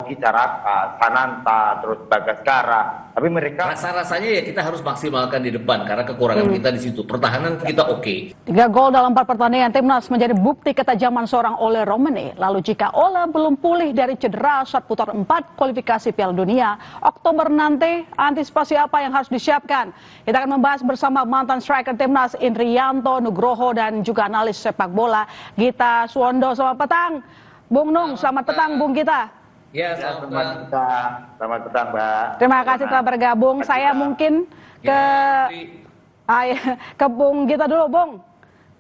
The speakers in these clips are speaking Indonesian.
Hoki Caraka, Sananta, terus Bagaskara. Tapi mereka Rasa-rasanya ya kita harus maksimalkan di depan karena kekurangan kita di situ. Pertahanan kita oke. 3 gol dalam 4 pertandingan timnas menjadi bukti ketajaman seorang Ole Romani. Lalu jika Ole belum pulih dari cedera saat putar 4 kualifikasi Piala Dunia Oktober nanti, antisipasi apa yang harus disiapkan? Kita akan membahas bersama mantan striker timnas Indrianto Nugroho dan juga analis sepak bola Gita Suwondo. Selamat petang, Bung Nung. Selamat petang, Bung Gita. Ya, selamat petang, Mbak. Terima kasih telah bergabung. Saya mungkin ke Bung Gita dulu, Bung.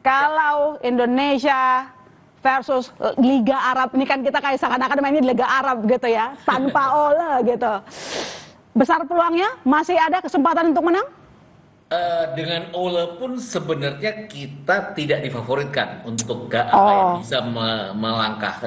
Kalau Indonesia versus Liga Arab, ini kan kita kayak seakan-akan mainnya di Liga Arab gitu ya, tanpa Ole gitu. Besar peluangnya? Masih ada kesempatan untuk menang? Dengan Ole pun sebenarnya kita tidak difavoritkan untuk bisa melangkah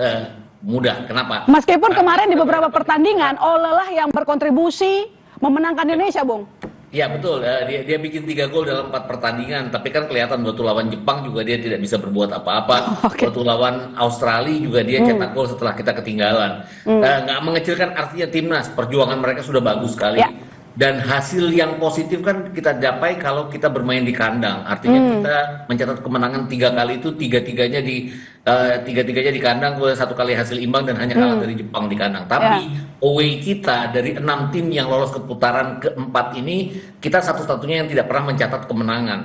mudah. Kenapa? Meskipun kemarin di beberapa pertandingan Ole lah yang berkontribusi memenangkan Indonesia, Bung. Ya betul, dia bikin 3 gol dalam 4 pertandingan, tapi kan kelihatan waktu lawan Jepang juga dia tidak bisa berbuat apa-apa. Waktu lawan Australia juga dia cetak gol setelah kita ketinggalan. Nggak mengecilkan artinya timnas, perjuangan mereka sudah bagus sekali. Ya. Dan hasil yang positif kan kita dapat kalau kita bermain di kandang. Artinya kita mencatat kemenangan 3 kali itu tiga-tiganya di kandang, kemudian 1 kali hasil imbang dan hanya kalah dari Jepang di kandang. Tapi away kita dari 6 tim yang lolos ke putaran keempat ini, kita satu-satunya yang tidak pernah mencatat kemenangan.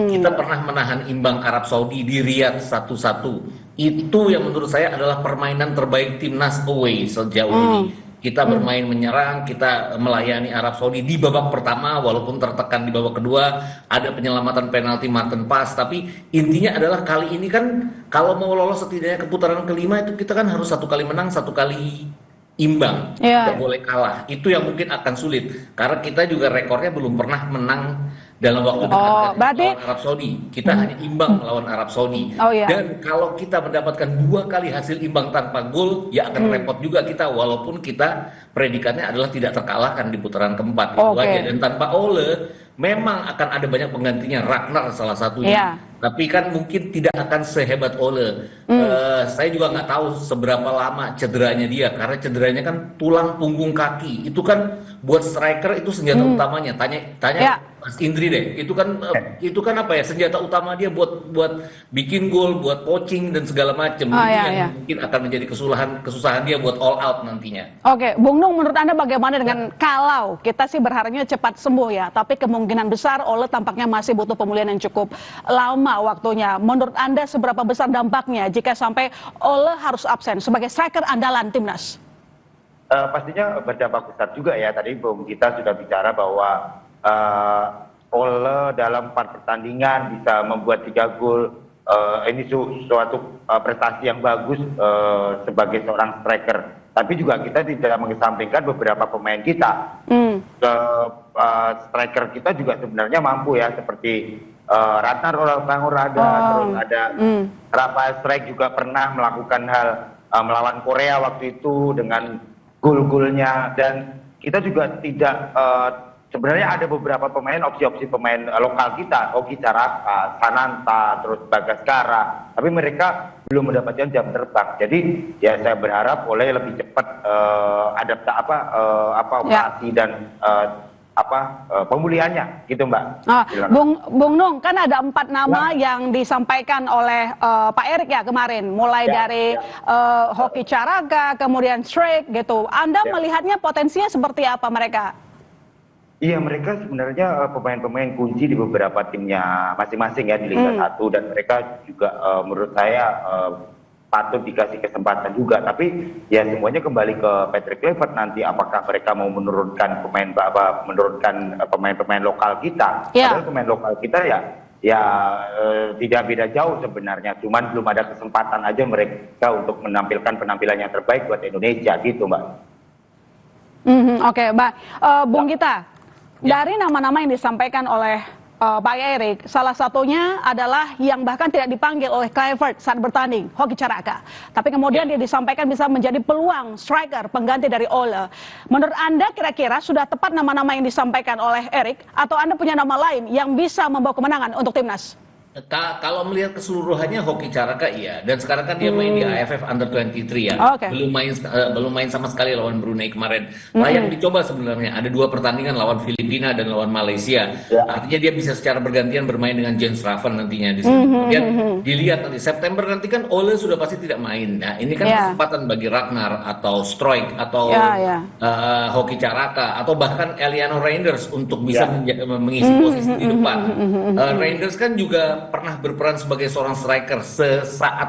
Kita pernah menahan imbang Arab Saudi di Riyadh 1-1. Itu yang menurut saya adalah permainan terbaik timnas away sejauh ini. Kita bermain menyerang, kita melayani Arab Saudi di babak pertama, walaupun tertekan di babak kedua, ada penyelamatan penalti Martin Pass, tapi intinya adalah kali ini kan kalau mau lolos setidaknya ke putaran kelima itu kita kan harus 1 kali menang, 1 kali imbang, tidak boleh kalah. Itu yang mungkin akan sulit, karena kita juga rekornya belum pernah menang dalam waktu dekat lawan Arab Saudi. Kita hanya imbang melawan Arab Saudi. Dan kalau kita mendapatkan 2 kali hasil imbang tanpa gol, ya akan repot juga kita, walaupun kita predikatnya adalah tidak terkalahkan di putaran keempat. Itu aja. Dan tanpa Ole memang akan ada banyak penggantinya, Ragnar salah satunya. Tapi kan mungkin tidak akan sehebat Ole. Saya juga nggak tahu seberapa lama cederanya dia, karena cederanya kan tulang punggung kaki. Itu kan buat striker itu senjata utamanya. Tanya Mas Indri deh. Itu kan apa ya, senjata utama dia buat bikin gol, buat poaching dan segala macam. Yang mungkin akan menjadi kesusahan dia buat all out nantinya. Oke, Bung Nung, menurut Anda bagaimana dengan kalau kita sih berharapnya cepat sembuh ya, tapi kemungkinan besar Ole tampaknya masih butuh pemulihan yang cukup lama waktunya. Menurut Anda seberapa besar dampaknya jika sampai Ole harus absen sebagai striker andalan timnas? Pastinya berdampak besar juga ya. Tadi Bung kita sudah bicara bahwa Ole dalam 4 pertandingan bisa membuat 3 gol. Ini suatu prestasi yang bagus sebagai seorang striker. Tapi juga kita tidak mengesampingkan beberapa pemain kita. Striker kita juga sebenarnya mampu ya, seperti Ratnar Olahraga, terus ada Rafael Strike juga pernah melakukan hal melawan Korea waktu itu dengan gol-golnya. Dan kita juga tidak sebenarnya ada beberapa pemain, opsi-opsi pemain lokal kita, Hoki Caraka, Sananta, terus Bagaskara, tapi mereka belum mendapatkan jam terbang. Jadi ya saya berharap Ole lebih cepat operasi dan pemulihannya gitu, Mbak. Bung Nung, kan ada 4 nama yang disampaikan oleh Pak Erik ya kemarin, mulai dari Hoki Caraka, kemudian Strike gitu. Anda melihatnya potensinya seperti apa mereka? Iya, mereka sebenarnya pemain-pemain kunci di beberapa timnya masing-masing ya di Liga 1, dan mereka juga menurut saya patut dikasih kesempatan juga. Tapi ya semuanya kembali ke Patrick Kluivert nanti, apakah mereka mau menurunkan pemain-pemain lokal kita. Padahal pemain lokal kita ya tidak beda jauh sebenarnya, cuman belum ada kesempatan aja mereka untuk menampilkan penampilan yang terbaik buat Indonesia gitu, Mbak. Oke, Mbak. Bung Gita, dari nama-nama yang disampaikan oleh Pak Erik, salah satunya adalah yang bahkan tidak dipanggil oleh Kluivert saat bertanding, Hoki Caraka. Tapi kemudian dia disampaikan bisa menjadi peluang striker pengganti dari Ole. Menurut Anda kira-kira sudah tepat nama-nama yang disampaikan oleh Erik, atau Anda punya nama lain yang bisa membawa kemenangan untuk timnas? Kalau melihat keseluruhannya Hoki Caraka iya, dan sekarang kan dia main di AFF Under 23 ya, Oke. belum main sama sekali lawan Brunei kemarin. Layak dicoba sebenarnya. Ada 2 pertandingan lawan Filipina dan lawan Malaysia. Ya. Artinya dia bisa secara bergantian bermain dengan James Raven nantinya di sana. Kemudian dilihat nanti September nanti kan Ole sudah pasti tidak main. Nah ini kan kesempatan bagi Ragnar atau Stroik atau Hoki Caraka atau bahkan Eliano Reinders untuk bisa mengisi posisi di depan. Reinders kan juga pernah berperan sebagai seorang striker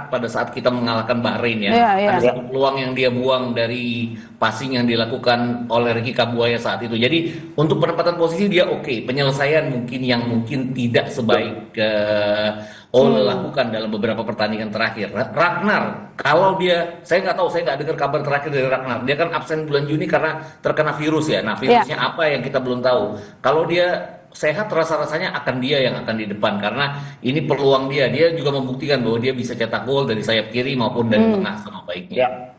pada saat kita mengalahkan Bahrain ya. Ada satu peluang yang dia buang dari passing yang dilakukan oleh Ricky Kabuaya saat itu. Jadi untuk penempatan posisi dia oke. Penyelesaian mungkin tidak sebaik Ole lakukan dalam beberapa pertandingan terakhir. Ragnar, kalau saya nggak tahu, saya nggak dengar kabar terakhir dari Ragnar. Dia kan absen bulan Juni karena terkena virus ya. Nah virusnya apa yang kita belum tahu. Kalau dia sehat rasa-rasanya akan dia yang akan di depan karena ini peluang dia juga membuktikan bahwa dia bisa cetak gol dari sayap kiri maupun dari tengah sama baiknya.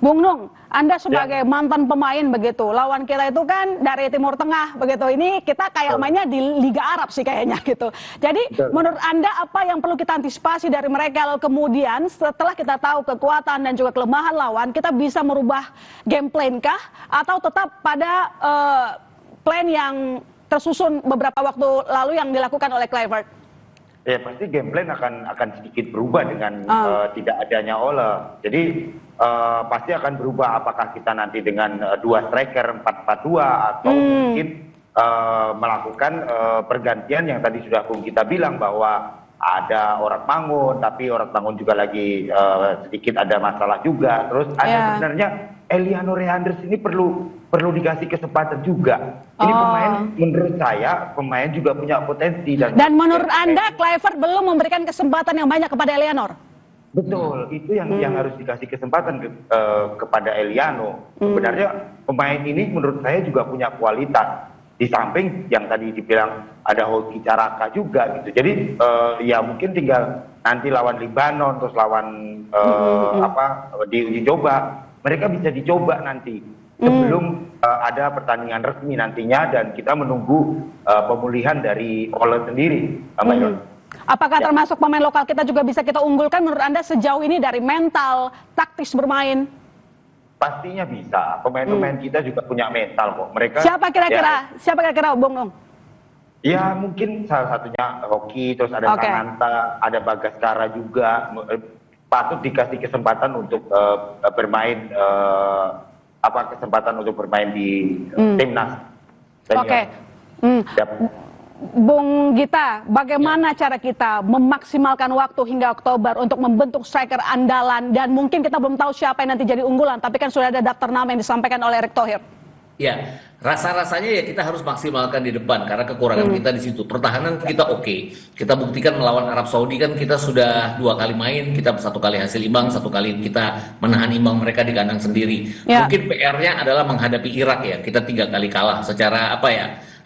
Bung Nung, Anda sebagai mantan pemain begitu, lawan kita itu kan dari Timur Tengah begitu, ini kita kayak mainnya di Liga Arab sih kayaknya gitu. Jadi menurut Anda apa yang perlu kita antisipasi dari mereka, lalu kemudian setelah kita tahu kekuatan dan juga kelemahan lawan, kita bisa merubah game plan kah atau tetap pada plan yang tersusun beberapa waktu lalu yang dilakukan oleh Kluivert? Ya pasti game plan akan sedikit berubah dengan tidak adanya Ole. Jadi pasti akan berubah apakah kita nanti dengan 2 striker 4-4-2 atau mungkin melakukan pergantian yang tadi sudah Bung kita bilang bahwa ada Orang Mangun, tapi Orang Mangun juga lagi sedikit ada masalah juga. Terus ada sebenarnya Eliano Reinders ini perlu dikasih kesempatan juga. Ini pemain menurut saya juga punya potensi dan menurut Anda Kluivert belum memberikan kesempatan yang banyak kepada Eliano. Betul, itu yang harus dikasih kesempatan kepada Eliano. Sebenarnya pemain ini menurut saya juga punya kualitas. Di samping yang tadi dibilang ada Hoki Caraka juga gitu. Jadi ya mungkin tinggal nanti lawan Libanon terus lawan di uji coba. Mereka bisa dicoba nanti sebelum ada pertandingan resmi nantinya dan kita menunggu pemulihan dari Ole sendiri. Apakah termasuk pemain lokal kita juga bisa kita unggulkan menurut Anda sejauh ini dari mental, taktis bermain? Pastinya bisa. Pemain-pemain kita juga punya mental kok. Mereka Siapa kira-kira Bung Nung? Ya mungkin salah satunya Hoki, terus ada Sananta, ada Bagaskara juga. Patut dikasih kesempatan untuk bermain di timnas. Bung Gita, bagaimana cara kita memaksimalkan waktu hingga Oktober untuk membentuk striker andalan dan mungkin kita belum tahu siapa yang nanti jadi unggulan, tapi kan sudah ada daftar nama yang disampaikan oleh Erick Thohir. Ya, rasa-rasanya ya kita harus maksimalkan di depan karena kekurangan kita di situ. Pertahanan kita oke. Kita buktikan melawan Arab Saudi kan kita sudah 2 kali main, kita 1 kali hasil imbang, 1 kali kita menahan imbang mereka di kandang sendiri. Mungkin PR-nya adalah menghadapi Irak ya. Kita 3 kali kalah secara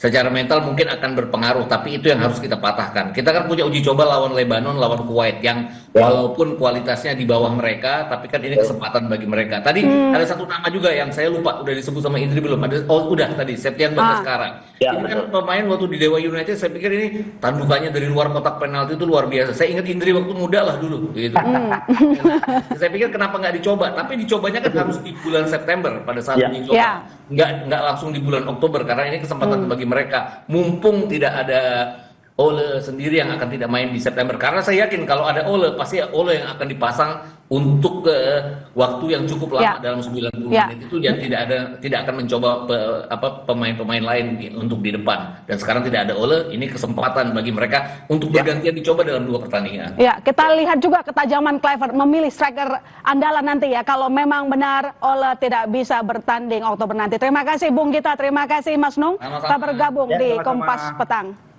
secara mental mungkin akan berpengaruh, tapi itu yang harus kita patahkan. Kita kan punya uji coba lawan Lebanon, lawan Kuwait yang walaupun kualitasnya di bawah mereka, tapi kan ini kesempatan bagi mereka. Tadi ada satu nama juga yang saya lupa, udah disebut sama Indri belum? Udah tadi, Septian Bagaskara. Ini kan pemain waktu di Dewa United, saya pikir ini tandukannya dari luar kotak penalti itu luar biasa. Saya ingat Indri waktu muda lah dulu. Gitu. Saya pikir kenapa nggak dicoba, tapi dicobanya kan harus di bulan September pada saat uji coba. Nggak langsung di bulan Oktober, karena ini kesempatan bagi mereka. Mumpung tidak ada Ole sendiri yang akan tidak main di September, karena saya yakin kalau ada Ole pasti Ole yang akan dipasang untuk waktu yang cukup lama dalam 90 menit itu, dan tidak akan mencoba pemain-pemain lain untuk di depan. Dan sekarang tidak ada Ole, ini kesempatan bagi mereka untuk bergantian dicoba dalam 2 pertandingan. Ya, kita lihat juga ketajaman Kluivert memilih striker andalan nanti ya kalau memang benar Ole tidak bisa bertanding Oktober nanti. Terima kasih Bung Gita, terima kasih Mas Nung telah bergabung di Kompas Petang.